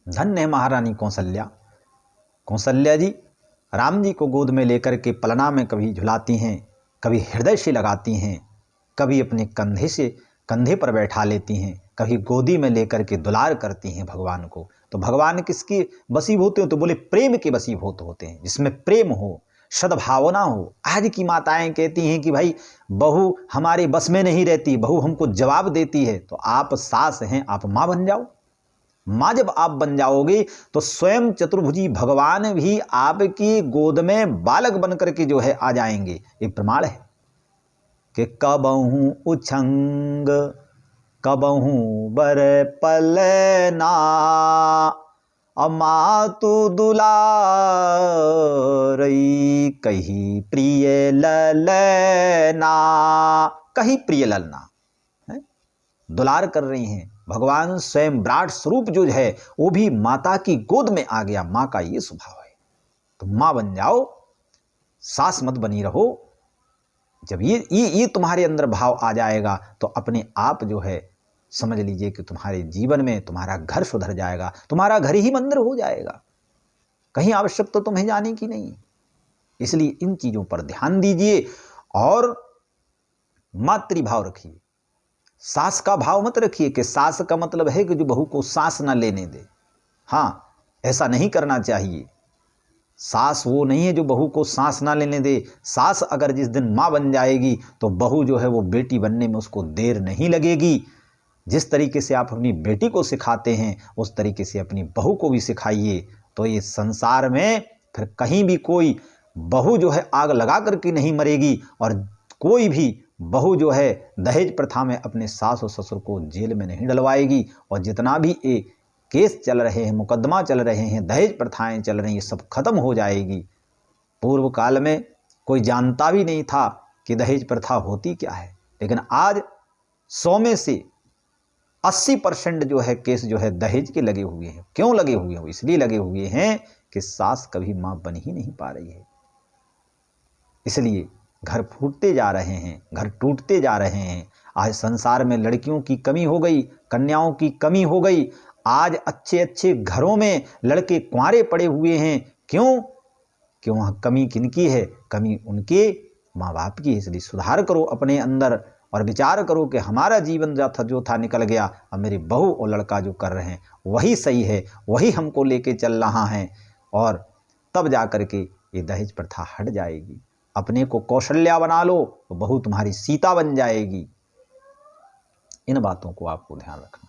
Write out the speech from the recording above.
धन्य है महारानी कौशल्या। कौशल्या जी राम जी को गोद में लेकर के पलना में कभी झुलाती हैं, कभी हृदय से लगाती हैं, कभी अपने कंधे पर बैठा लेती हैं, कभी गोदी में लेकर के दुलार करती हैं भगवान को। तो भगवान किसके वशीभूत हो? तो बोले प्रेम के वशीभूत होते हैं, जिसमें प्रेम हो, सद्भावना हो। आज की माताएं कहती हैं कि भाई बहू हमारे बस में नहीं रहती, बहू हमको जवाब देती है। तो आप सास हैं, आप माँ बन जाओ। माँ जब आप बन जाओगे तो स्वयं चतुर्भुजी भगवान भी आपकी गोद में बालक बन करके जो है आ जाएंगे। ये प्रमाण है कि कबहू उछंग कबहू बर पलना, अमातु दुलारई कही प्रिय ललना। कही प्रिय ललना है? दुलार कर रही हैं। भगवान स्वयं विराट स्वरूप जो है वो भी माता की गोद में आ गया। माँ का ये स्वभाव है। तो माँ बन जाओ, सास मत बनी रहो। जब ये तुम्हारे अंदर भाव आ जाएगा तो अपने आप जो है समझ लीजिए कि तुम्हारे जीवन में तुम्हारा घर सुधर जाएगा, तुम्हारा घर ही मंदिर हो जाएगा। कहीं आवश्यक तो तुम्हें जाने की नहीं। इसलिए इन चीजों पर ध्यान दीजिए और मातृभाव रखिए। सास का भाव मत रखिए कि सास का मतलब है कि जो बहू को सांस ना लेने दे। हाँ, ऐसा नहीं करना चाहिए। सास वो नहीं है जो बहू को सांस ना लेने दे। सास अगर जिस दिन माँ बन जाएगी तो बहू जो है वो बेटी बनने में उसको देर नहीं लगेगी। जिस तरीके से आप अपनी बेटी को सिखाते हैं उस तरीके से अपनी बहू को भी सिखाइए। तो ये संसार में फिर कहीं भी कोई बहू जो है आग लगा करके नहीं मरेगी, और कोई भी बहू जो है दहेज प्रथा में अपने सास और ससुर को जेल में नहीं डलवाएगी। और जितना भी ये केस चल रहे हैं, मुकदमा चल रहे हैं, दहेज प्रथाएं चल रही हैं, सब खत्म हो जाएगी। पूर्व काल में कोई जानता भी नहीं था कि दहेज प्रथा होती क्या है, लेकिन आज 100 में से 80% जो है केस जो है दहेज के लगे हुए हैं। क्यों लगे हुए हैं? इसलिए लगे हुए हैं कि सास कभी मां बन ही नहीं पा रही है। इसलिए घर फूटते जा रहे हैं, घर टूटते जा रहे हैं। आज संसार में लड़कियों की कमी हो गई, कन्याओं की कमी हो गई। आज अच्छे अच्छे घरों में लड़के कुंवारे पड़े हुए हैं। क्यों? कि वहाँ कमी किनकी है? कमी उनके माँ बाप की है। इसलिए सुधार करो अपने अंदर और विचार करो कि हमारा जीवन जो था निकल गया, अब मेरी बहू और लड़का जो कर रहे हैं वही सही है, वही हमको लेके चल रहा है। और तब जा कर के ये दहेज प्रथा हट जाएगी। अपने को कौशल्या बना लो तो बहू तुम्हारी सीता बन जाएगी। इन बातों को आपको ध्यान रखना।